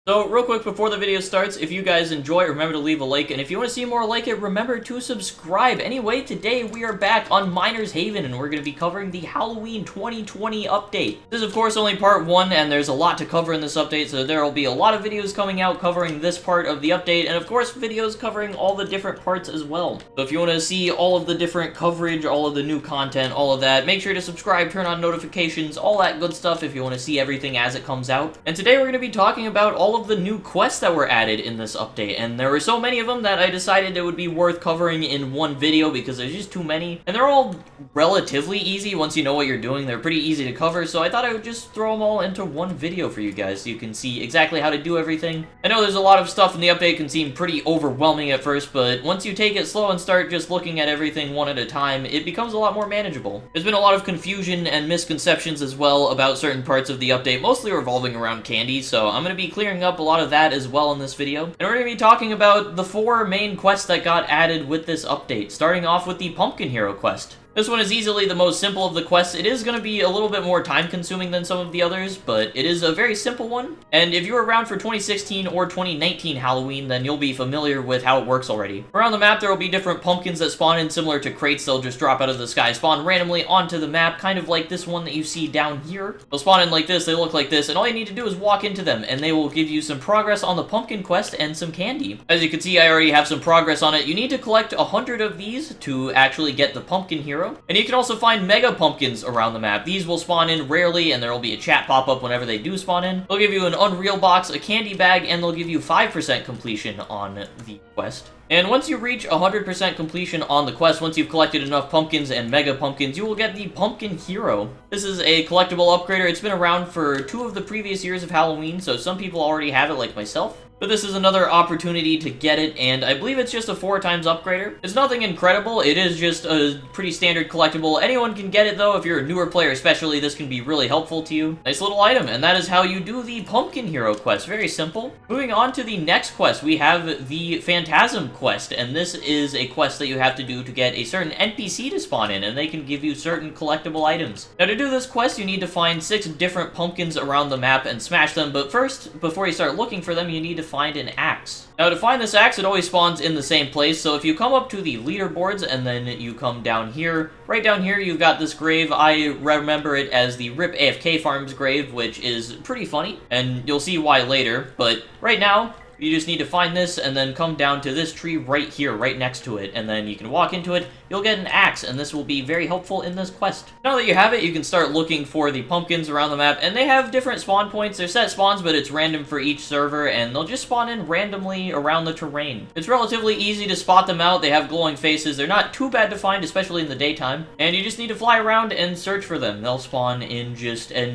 So, real quick before the video starts, if you guys enjoy it, remember to leave a like, and if you want to see more like it, remember to subscribe. Anyway, today we are back on Miner's Haven, and we're going to be covering the Halloween 2020 update. This is, of course, only part 1, and there's a lot to cover in this update, so there will be a lot of videos coming out covering this part of the update, and of course, videos covering all the different parts as well. So if you want to see all of the different coverage, all of the new content, all of that, make sure to subscribe, turn on notifications, all that good stuff if you want to see everything as it comes out. And today we're going to be talking about all of the new quests that were added in this update, and there were so many of them that I decided it would be worth covering in one video because there's just too many, and they're all relatively easy once you know what you're doing. They're pretty easy to cover, so I thought I would just throw them all into one video for you guys so you can see exactly how to do everything. I know there's a lot of stuff in the update can seem pretty overwhelming at first, but once you take it slow and start just looking at everything one at a time, it becomes a lot more manageable. There's been a lot of confusion and misconceptions as well about certain parts of the update, mostly revolving around candy, so I'm going to be clearing up a lot of that as well in this video. And we're going to be talking about the 4 main quests that got added with this update, starting off with the Pumpkin Hero quest. This one is easily the most simple of the quests. It is going to be a little bit more time-consuming than some of the others, but it is a very simple one. And if you were around for 2016 or 2019 Halloween, then you'll be familiar with how it works already. Around the map, there will be different pumpkins that spawn in, similar to crates. They'll just drop out of the sky, spawn randomly onto the map, kind of like this one that you see down here. They'll spawn in like this, they look like this, and all you need to do is walk into them, and they will give you some progress on the pumpkin quest and some candy. As you can see, I already have some progress on it. You need to collect 100 of these to actually get the Pumpkin Hero. And you can also find mega pumpkins around the map. These will spawn in rarely, and there will be a chat pop-up whenever they do spawn in. They'll give you an Unreal box, a candy bag, and they'll give you 5% completion on the quest. And once you reach 100% completion on the quest, once you've collected enough pumpkins and mega pumpkins, you will get the Pumpkin Hero. This is a collectible upgrader. It's been around for 2 of the previous years of Halloween, so some people already have it, like myself. But this is another opportunity to get it, and I believe it's just a 4 times upgrader. It's nothing incredible, it is just a pretty standard collectible. Anyone can get it though. If you're a newer player especially, this can be really helpful to you. Nice little item, and that is how you do the Pumpkin Hero quest. Very simple. Moving on to the next quest, we have the Phantasm Quest, and this is a quest that you have to do to get a certain NPC to spawn in, and they can give you certain collectible items. Now to do this quest, you need to find 6 different pumpkins around the map and smash them, but first, before you start looking for them, you need to find an axe. Now to find this axe, it always spawns in the same place, so if you come up to the leaderboards and then you come down here, right down here you've got this grave. I remember it as the RIP AFK Farms grave, which is pretty funny, and you'll see why later, but right now, you just need to find this and then come down to this tree right here, right next to it, and then you can walk into it, you'll get an axe, and this will be very helpful in this quest. Now that you have it, you can start looking for the pumpkins around the map, and they have different spawn points. They're set spawns, but it's random for each server, and they'll just spawn in randomly around the terrain. It's relatively easy to spot them out. They have glowing faces. They're not too bad to find, especially in the daytime, and you just need to fly around and search for them. They'll spawn in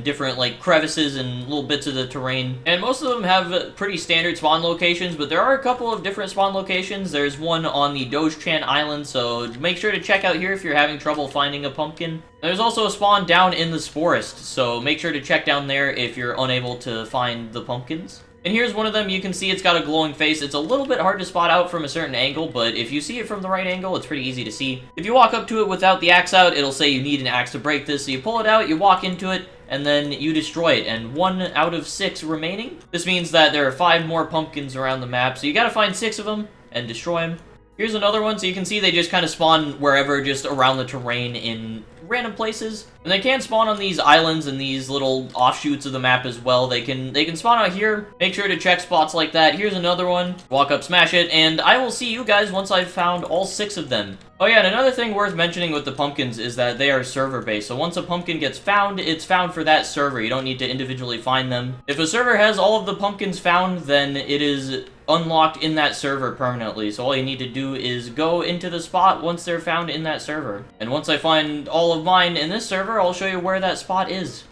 different, like, crevices and little bits of the terrain, and most of them have pretty standard spawn locations, but there are a couple of different spawn locations. There's one on the Dojechan Island, so make sure to check out here if you're having trouble finding a pumpkin. There's also a spawn down in the forest, so make sure to check down there if you're unable to find the pumpkins. And here's one of them. You can see it's got a glowing face. It's a little bit hard to spot out from a certain angle, but if you see it from the right angle, it's pretty easy to see. If you walk up to it without the axe out, it'll say you need an axe to break this, so you pull it out, you walk into it, and then you destroy it, and 1 out of 6 remaining. This means that there are 5 more pumpkins around the map, so you gotta find 6 of them and destroy them. Here's another one, so you can see they just kind of spawn wherever, just around the terrain in random places. And they can spawn on these islands and these little offshoots of the map as well. They can spawn out here. Make sure to check spots like that. Here's another one. Walk up, smash it, and I will see you guys once I've found all 6 of them. Oh yeah, and another thing worth mentioning with the pumpkins is that they are server-based. So once a pumpkin gets found, it's found for that server. You don't need to individually find them. If a server has all of the pumpkins found, then it is unlocked in that server permanently. So all you need to do is go into the spot once they're found in that server. And once I find all of mine in this server, I'll show you where that spot is.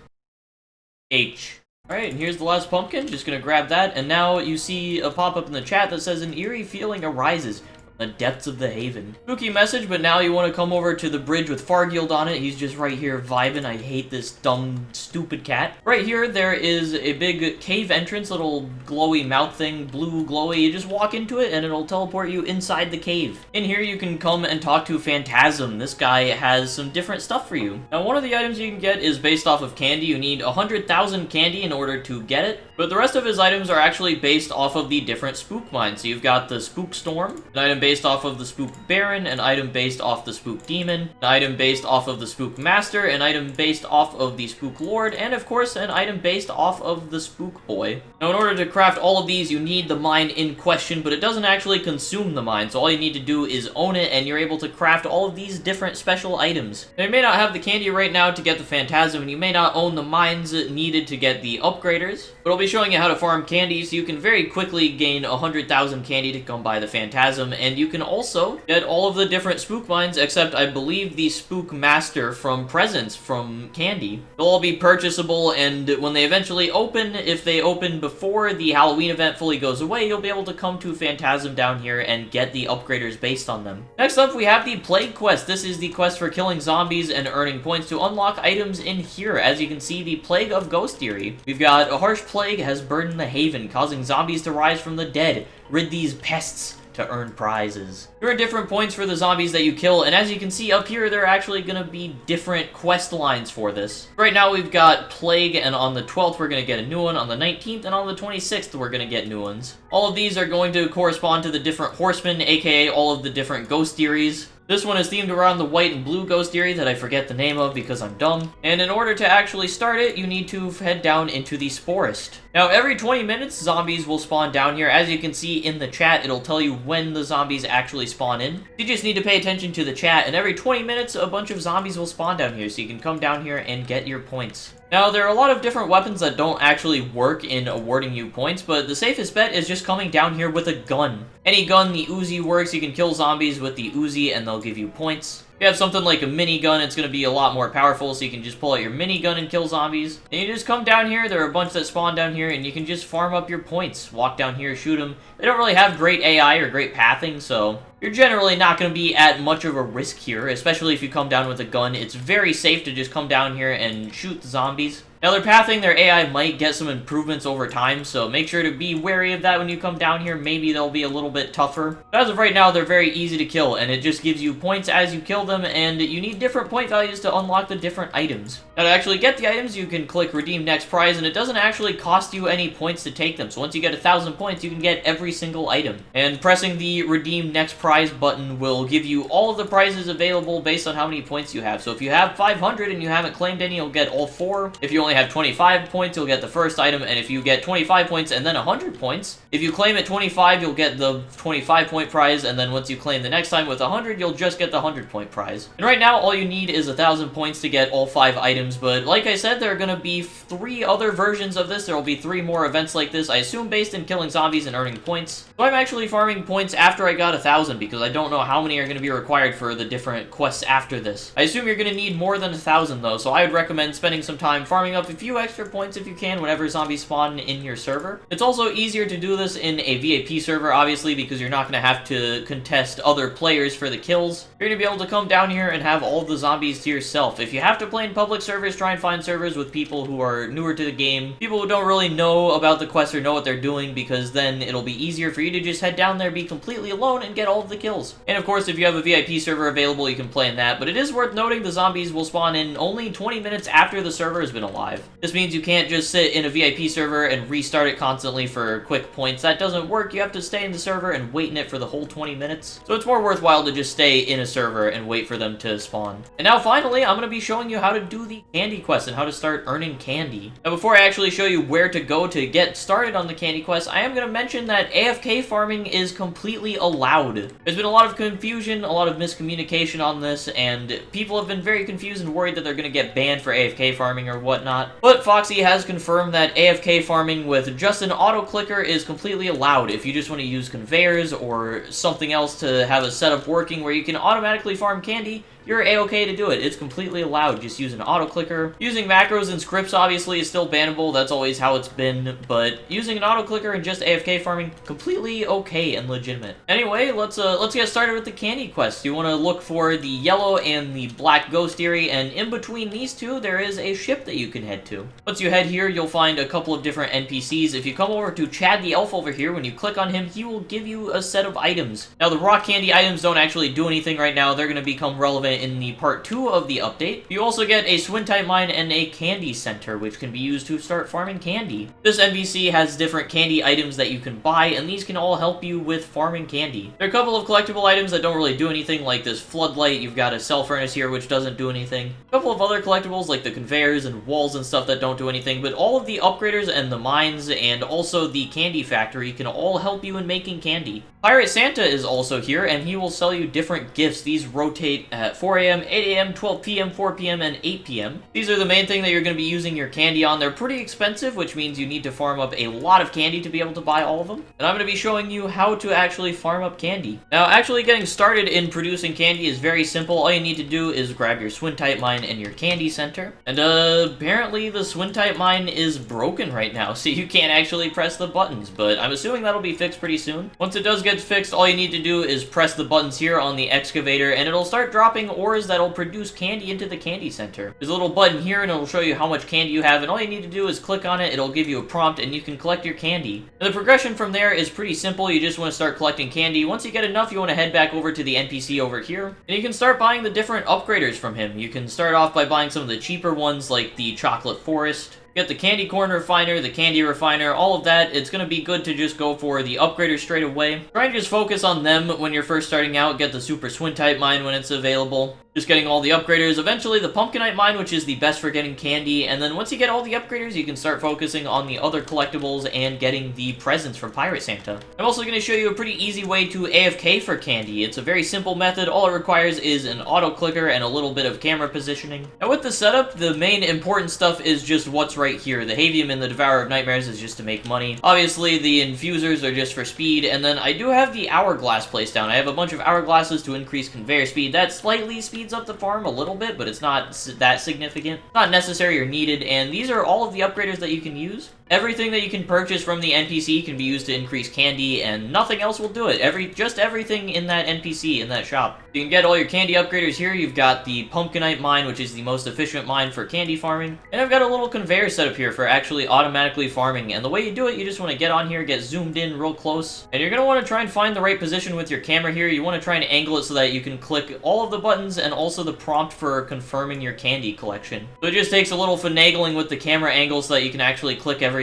H. Alright, and here's the last pumpkin. Just gonna grab that, and now you see a pop-up in the chat that says an eerie feeling arises. The depths of the Haven. Spooky message, but now you want to come over to the bridge with Fargield on it. He's just right here vibing. I hate this dumb, stupid cat. Right here, there is a big cave entrance, little glowy mouth thing, blue glowy. You just walk into it and it'll teleport you inside the cave. In here, you can come and talk to Phantasm. This guy has some different stuff for you. Now, one of the items you can get is based off of candy. You need 100,000 candy in order to get it, but the rest of his items are actually based off of the different spook mines. So you've got the Spook Storm, an item based off of the Spook Baron, an item based off the Spook Demon, an item based off of the Spook Master, an item based off of the Spook Lord, and of course an item based off of the Spook Boy. Now in order to craft all of these, you need the mine in question, but it doesn't actually consume the mine, so all you need to do is own it, and you're able to craft all of these different special items. Now you may not have the candy right now to get the Phantasm, and you may not own the mines needed to get the upgraders, but I'll be showing you how to farm candy, so you can very quickly gain 100,000 candy to come by the Phantasm, and you can also get all of the different spook mines, except I believe the Spook Master from Presents from Candy. They'll all be purchasable, and when they eventually open, if they open before the Halloween event fully goes away, you'll be able to come to Phantasm down here and get the upgraders based on them. Next up, we have the Plague Quest. This is the quest for killing zombies and earning points to unlock items in here. As you can see, the Plague of Ghost Eerie. We've got a harsh plague has burdened the Haven, causing zombies to rise from the dead. Rid these pests to earn prizes. There are different points for the zombies that you kill, and as you can see up here, there are actually going to be different quest lines for this. Right now, we've got Plague, and on the 12th, we're going to get a new one. On the 19th, and on the 26th, we're going to get new ones. All of these are going to correspond to the different horsemen, aka all of the different ghost theories. This one is themed around the white and blue ghost theory that I forget the name of because I'm dumb. And in order to actually start it, you need to head down into the Sporest. Now, every 20 minutes, zombies will spawn down here. As you can see in the chat, it'll tell you when the zombies actually spawn in. You just need to pay attention to the chat, and every 20 minutes, a bunch of zombies will spawn down here, so you can come down here and get your points. Now, there are a lot of different weapons that don't actually work in awarding you points, but the safest bet is just coming down here with a gun. Any gun, the Uzi works. You can kill zombies with the Uzi, and they'll give you points. If you have something like a minigun, it's going to be a lot more powerful, so you can just pull out your minigun and kill zombies. And you just come down here, there are a bunch that spawn down here, and you can just farm up your points. Walk down here, shoot them. They don't really have great AI or great pathing, so you're generally not going to be at much of a risk here, especially if you come down with a gun. It's very safe to just come down here and shoot the zombies. Now, their pathing, their AI might get some improvements over time, so make sure to be wary of that when you come down here. Maybe they'll be a little bit tougher. But as of right now, they're very easy to kill, and it just gives you points as you kill them, and you need different point values to unlock the different items. Now, to actually get the items, you can click Redeem Next Prize, and it doesn't actually cost you any points to take them. So once you get 1,000 points, you can get every single item. And pressing the Redeem Next Prize button will give you all of the prizes available based on how many points you have. So if you have 500 and you haven't claimed any, you'll get all 4. If you only have 25 points, you'll get the first item, and if you get 25 points and then 100 points, if you claim at 25, you'll get the 25-point prize, and then once you claim the next time with 100, you'll just get the 100-point prize. And right now, all you need is 1,000 points to get all 5 items, but like I said, there are going to be 3 other versions of this. There will be 3 more events like this, I assume based in killing zombies and earning points. So I'm actually farming points after I got 1,000, because I don't know how many are going to be required for the different quests after this. I assume you're going to need more than 1,000 though, so I would recommend spending some time farming up a few extra points if you can whenever zombies spawn in your server. It's also easier to do this in a VIP server, obviously, because you're not going to have to contest other players for the kills. You're going to be able to come down here and have all the zombies to yourself. If you have to play in public servers, try and find servers with people who are newer to the game, people who don't really know about the quest or know what they're doing, because then it'll be easier for you to just head down there, be completely alone, and get all of the kills. And of course, if you have a VIP server available, you can play in that, but it is worth noting the zombies will spawn in only 20 minutes after the server has been alive. This means you can't just sit in a VIP server and restart it constantly for quick points. That doesn't work. You have to stay in the server and wait in it for the whole 20 minutes. So it's more worthwhile to just stay in a server and wait for them to spawn. And now finally, I'm going to be showing you how to do the candy quest and how to start earning candy. Now before I actually show you where to go to get started on the candy quest, I am going to mention that AFK farming is completely allowed. There's been a lot of confusion, a lot of miscommunication on this, and people have been very confused and worried that they're going to get banned for AFK farming or whatnot. But Foxy has confirmed that AFK farming with just an auto clicker is completely allowed. If you just want to use conveyors or something else to have a setup working where you can automatically farm candy, you're a-okay to do it. It's completely allowed. Just use an auto-clicker. Using macros and scripts obviously is still bannable. That's always how it's been, but using an auto-clicker and just AFK farming, completely okay and legitimate. Anyway, let's get started with the candy quest. You want to look for the yellow and the black ghost Eyrie, and in between these two, there is a ship that you can head to. Once you head here, you'll find a couple of different NPCs. If you come over to Chad the Elf over here, when you click on him, he will give you a set of items. Now, the rock candy items don't actually do anything right now. They're going to become relevant in the part 2 of the update. You also get a Swin type mine and a candy center, which can be used to start farming candy. This NPC has different candy items that you can buy, and these can all help you with farming candy. There are a couple of collectible items that don't really do anything, like this floodlight. You've got a cell furnace here, which doesn't do anything. A couple of other collectibles, like the conveyors and walls and stuff that don't do anything, but all of the upgraders and the mines and also the candy factory can all help you in making candy. Pirate Santa is also here, and he will sell you different gifts. These rotate at 4 a.m., 8 a.m., 12 p.m., 4 p.m., and 8 p.m. These are the main thing that you're going to be using your candy on. They're pretty expensive, which means you need to farm up a lot of candy to be able to buy all of them. And I'm going to be showing you how to actually farm up candy. Now, actually getting started in producing candy is very simple. All you need to do is grab your Swin type mine and your candy center. And apparently the Swin type mine is broken right now, so you can't actually press the buttons, but I'm assuming that'll be fixed pretty soon. Once it does get fixed, all you need to do is press the buttons here on the excavator, and it'll start dropping ores that'll produce candy into the candy center. There's a little button here, and it'll show you how much candy you have, and all you need to do is click on it. It'll give you a prompt, and you can collect your candy. And the progression from there is pretty simple. You just want to start collecting candy. Once you get enough, you want to head back over to the NPC over here, and you can start buying the different upgraders from him. You can start off by buying some of the cheaper ones, like the chocolate forest. Get the candy corn refiner, the candy refiner, all of that. It's going to be good to just go for the upgraders straight away. Try and just focus on them when you're first starting out. Get the super Swin type mine when it's available. Just getting all the upgraders. Eventually the pumpkinite mine, which is the best for getting candy. And then once you get all the upgraders, you can start focusing on the other collectibles and getting the presents from Pirate Santa. I'm also going to show you a pretty easy way to AFK for candy. It's a very simple method. All it requires is an auto clicker and a little bit of camera positioning. And with the setup, the main important stuff is just what's right here. The Havium and the Devourer of Nightmares is just to make money. Obviously, the infusers are just for speed. And then I do have the hourglass placed down. I have a bunch of hourglasses to increase conveyor speed. That slightly speeds up the farm a little bit, but it's not that significant. Not necessary or needed, and these are all of the upgraders that you can use. Everything that you can purchase from the NPC can be used to increase candy, and nothing else will do it. Just everything in that NPC, in that shop. You can get all your candy upgraders here. You've got the pumpkinite mine, which is the most efficient mine for candy farming. And I've got a little conveyor set up here for actually automatically farming. And the way you do it, you just want to get on here, get zoomed in real close. And you're going to want to try and find the right position with your camera here. You want to try and angle it so that you can click all of the buttons and also the prompt for confirming your candy collection. So it just takes a little finagling with the camera angle so that you can actually click everything.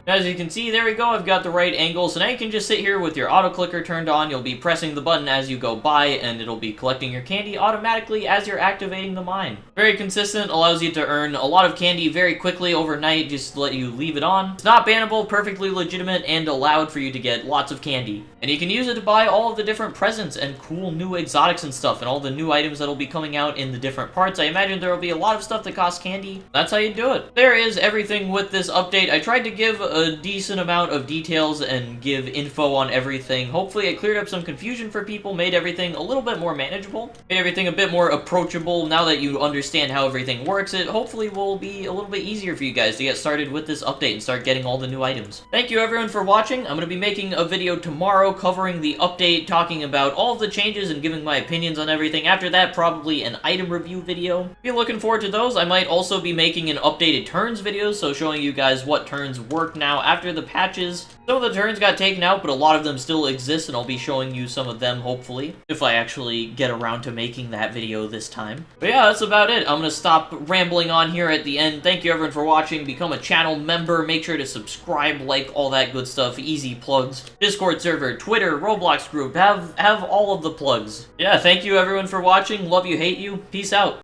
As you can see, there we go, I've got the right angle, so now you can just sit here with your auto clicker turned on. You'll be pressing the button as you go by, and it'll be collecting your candy automatically as you're activating the mine. Very consistent, allows you to earn a lot of candy very quickly overnight, just let you leave it on. It's not bannable, perfectly legitimate, and allowed for you to get lots of candy. And you can use it to buy all of the different presents and cool new exotics and stuff, and all the new items that'll be coming out in the different parts. I imagine there will be a lot of stuff that costs candy. That's how you do it. There is everything with this update. I tried to give a decent amount of details and give info on everything. Hopefully it cleared up some confusion for people, made everything a little bit more manageable, made everything a bit more approachable. Now that you understand how everything works, it hopefully will be a little bit easier for you guys to get started with this update and start getting all the new items. Thank you everyone for watching. I'm going to be making a video tomorrow covering the update, talking about all of the changes and giving my opinions on everything. After that, probably an item review video. If you're looking forward to those, I might also be making an updated turns video, so showing you guys what turns work now after the patches. Some of the turns got taken out, but a lot of them still exist, and I'll be showing you some of them, hopefully, if I actually get around to making that video this time. But yeah, that's about it. I'm gonna stop rambling on here at the end. Thank you everyone for watching. Become a channel member. Make sure to subscribe, like, all that good stuff. Easy plugs. Discord server, Twitter, Roblox group. Have all of the plugs. Yeah, thank you everyone for watching. Love you, hate you. Peace out.